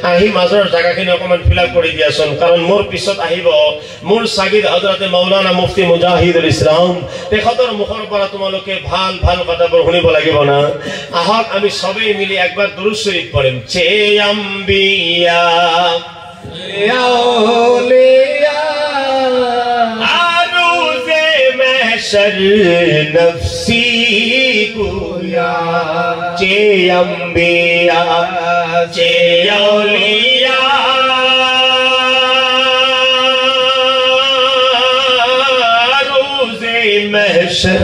আহি মাজৰ জায়গাখিনি অকমান ফিল আপ কৰি দিয়াচোন কাৰণ মোৰ পিছত আহিব মোৰ সাগিদ হযৰতে মাওলানা মুফতি মুজাহিদুল ইসলাম তেখেতৰ মুখৰ পৰা তোমালোকে ভাল ভাল কথাবোৰ শুনিব লাগিব না আহক আমি সবেই মিলি একবার দুরূদ শরীফ পড়েন চে আম্বিয়া আউলিয়া আরুজে महशर नफ्सी गोया चे अंबिया चे औलिया रोज़े महशर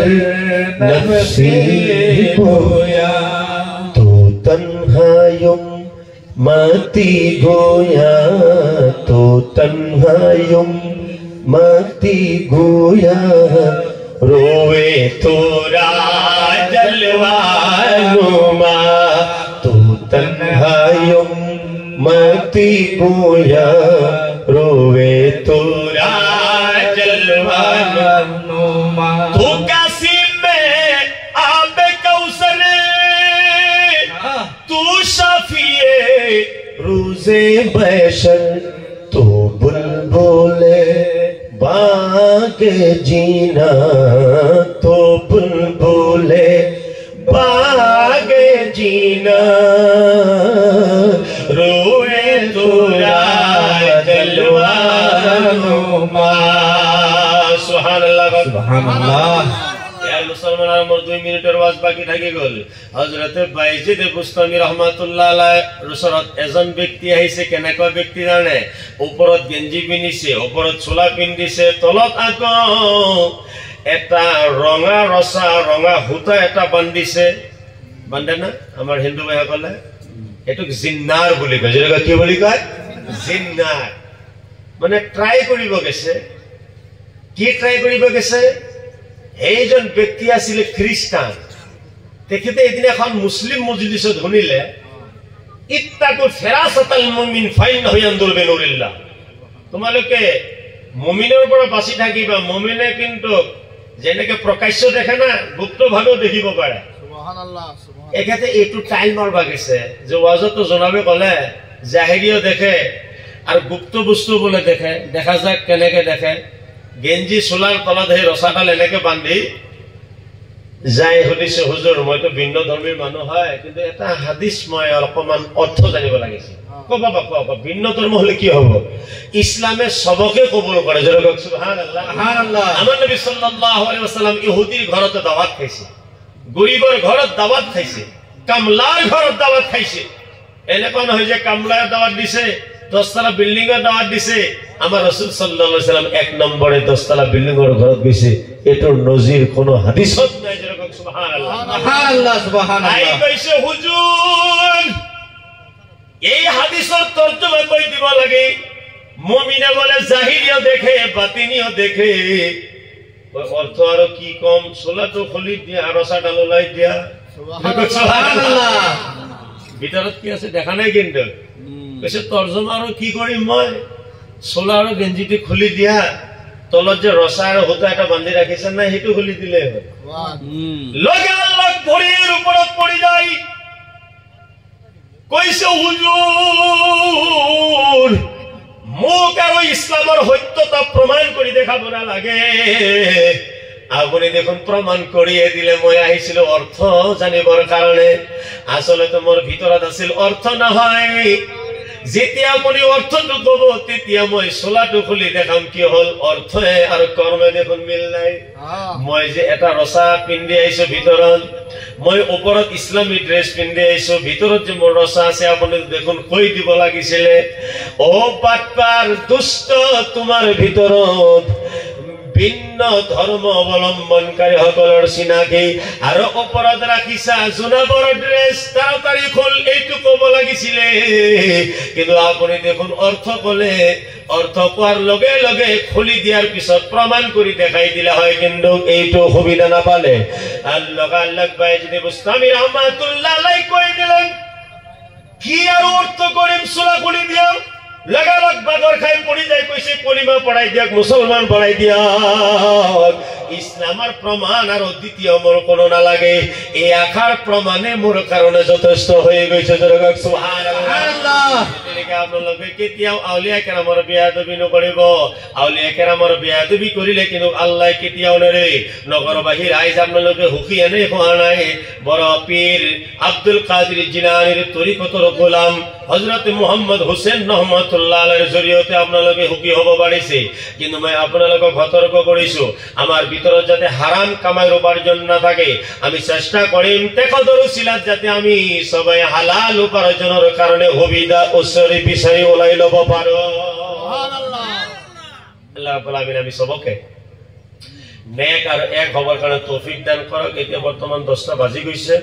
नफ्सी गोया तो तन्हायुम माती गोया तो तन्हायुम माती गोया रोवे तोरा जलवानुमा तू तन्हायुम माती गोया रोवे तोरा जलवानुमा तू कासिम में आबे कौसर तू शफिए रोज़े महशर तू बुलबुले बागे जीना तो बुलबुले बागे जीना रोए तोरा जलवानुमा सुभान अल्लाह सुभान अल्लाह मुसलमान मोर 2 मिनिटर वाज बाकी থাকি গল হযরতে বাইজিদ বুস্তামি রাহমাতুল্লাহ আলাইহি রসুলত এজন ব্যক্তি আহিছে কেনেকা ব্যক্তি জানে ওপৰত গেঞ্জি পিন্ধিছে ওপৰত ছোলা পিন্ধিছে তলত আকো এটা ৰঙা ৰসা ৰঙা হুতা এটা বান্ধিছে বান্ধে না আমাৰ হিন্দু ভাইসকলে এটুক জিন্নাৰ বুলি কয় যেটা কি বুলি কয় জিন্নাৰ মানে ট্ৰাই কৰিব গেছে কি ট্ৰাই কৰিব গেছে এইজন ব্যক্তি আছিল খ্রিস্টান তেখেতে এদিন এখন মুসলিম মজলিসত শুনিলে ইত্তাকু ফিরাসাতাল মুমিন ফাইনাহু ইয়ানদুর বিনুরিল্লাহ তোমালোকে মুমিনৰ পৰা বাচি থাকিবা মুমিনে কিন্তু যেনেকে প্ৰকাশ্য দেখে না গুপ্তভাৱেও দেখিব পাৰে সুবহানাল্লাহ সুবহানাল্লাহ এখাতে এটু টাইম মারবা গেছে যে ওয়াজত জনাবে কলে জাহিরিও দেখে আর গুপ্ত বস্তু বলে দেখে দেখা যাক কেনেকে দেখে গেঞ্জি সোলার তলত হে রসাডাল এনেকে বান্ধি যাই হদিছে হুজুর মই তো ভিন্ন ধর্মের মানুষ হয় কিন্তু এটা হাদিস মই অকমান অর্থ জানিব লাগিছে কবা বাবা ভিন্ন ধর্ম হলে কি হবে ইসলামে সবকে কবুল করে জোরে সুবহানাল্লাহ সুবহানাল্লাহ আমার নবী সাল্লাল্লাহু আলাইহি ওয়াসাল্লাম ইহুদির ঘরতে দাওয়াত খাইছে গরিবের ঘরত দাওয়াত খাইছে কামলার ঘরত দাওয়াত খাইছে এনে কোন হয় যে কামলার দাওয়াত দিছে 10 তলা বিল্ডিং এর দাওয়াত দিছে আমার রাসূল সাল্লাল্লাহু আলাইহি ওয়াসাল্লাম এক নম্বরে 10 তলা বিল্ডিং এর ঘরত গইছে এটোর নজির কোন হাদিসত নাই যেরকম সুবহানাল্লাহ সুবহানাল্লাহ সুবহানাল্লাহ আই কইছে হুজুর এই হাদিসের তরজমা কই দিব লাগে মুমিনে বলে জাহিরিও দেখে বাতিনিও দেখে অর্থ আর কি কম সোলা তো খলি দিয়া আর রসাডাল লাই দিয়া সুবহানাল্লাহ ভিতরত কি আছে দেখা নাই কিন্তু কইছে তরজমা আর কি করি মই সোলা আর গেঞ্জিটি খুলি দিয়া তলত যে রসা আর হোতা এটা বান্ধি রাখিছেন না হেতু খুলি দিলে হয় লগে আল্লাহ ভরির উপরত পড়ি যায় কইছে হুজুর মোক আর ইসলামের সত্যতা প্রমাণ করি দেখাব না লাগে আপনি দেখুন প্রমাণ করিয়ে দিলে মই আহিছিল অর্থ জানিবৰ কাৰণে আসলে তো মোৰ ভিতৰত আছিল অর্থ না হয় যেতিয়া আপনি অর্থটো কব তেতিয়া মই সোলাটো খুলি দেখাম কি হল অর্থে আর কর্মে দেখুন মিল নাই মই যে এটা রসা পিন্ধি আইছো ভিতৰত মই ওপৰত ইসলামী ড্ৰেস পিন্ধি আইছো ভিতৰত যে মোর রসা আছে আপনি দেখুন কই দিব লাগিছিলে ও বাটপার দুষ্ট তোমার ভিতৰত ভিন্ন ধর্ম অবলম্বনকারী সকলের চিনাকি আর অপরাধ রাখিছা জুনাবর ড্রেস তাড়াতাড়ি খোল এইটু কব লাগিছিলে কিন্তু আপনি দেখুন অর্থ বলে অর্থ কোয়ার লগে লগে খুলি দিয়ার পিছত প্রমাণ করি দেখাই দিলে হয় কিন্তু এইটু সুবিধা না পালে আল্লাহ আল্লাহ ভাই যদি বুস্তামি রহমাতুল্লাহ আলাইহি কই দিলেন কি আর অর্থ করিম সুলা খুলি দিয়া लगा लग बागर खाई पड़ी जाए कैसे कलिमा पढ़ाई दिया मुसलमान पढ़ाई दिया इस्लामर प्रमाण और द्वितीय मोर कोनो ना लागे এই আখার প্রমাণে মোর কারণে যথেষ্ট হয়ে গেছে সুবহানাল্লাহ আপোনালোকে কেতিয়াও আউলিয়া কেৰামৰ বেয়াদবি নকৰিব। আউলিয়া কেৰামৰ বেয়াদবি কৰিলে কিন্তু আল্লাহ কেতিয়াও নেৰে। নগৰবাসী ৰাইজ আপোনালোকে সুখী এনে হোৱা নাই। বড় পীৰ আব্দুল কাদিৰ জিলানীৰ তৰিকতৰ গোলাম হযৰত মুহাম্মদ হুসেন ৰহমাতুল্লাহ আলাইহিৰ জৰিয়তে আপোনালোকে সুখী হ'ব পাৰিছে। কিন্তু মই আপোনালোকক সতৰ্ক কৰিছো, আমাৰ ভিতৰত যাতে হাৰাম কামাইৰ উপাৰ্জন নাথাকে। আমি চেষ্টা কৰিম তেখেতৰ উচিলাত যাতে আমি সবাই হালাল উপাৰ্জনৰ কাৰণে সুবিধা ওচৰে বিচাৰি ওলাই ল'ব পাৰো। সুবহানাল্লাহ। আল্লাহ ৰাব্বুল আলামিন আমি সবকে নেক আৰু এক হবৰ কাৰণে তৌফিক দান কৰক। এতিয়া বৰ্তমান 10টা বাজি গৈছে।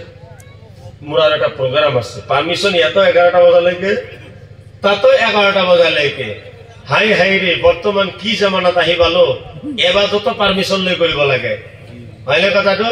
মোৰ আৰু এটা প্ৰগ্ৰাম আছে, পাৰমিশন ইয়াতো 11টা বজালৈকে, তাতো 11টা বজালৈকে। হাই হাই ৰে, বৰ্তমান কি জামানাত আহি পালো। এবাৰ যত পাৰমিশন লৈ কৰিব লাগে, হয়নে কথাটো?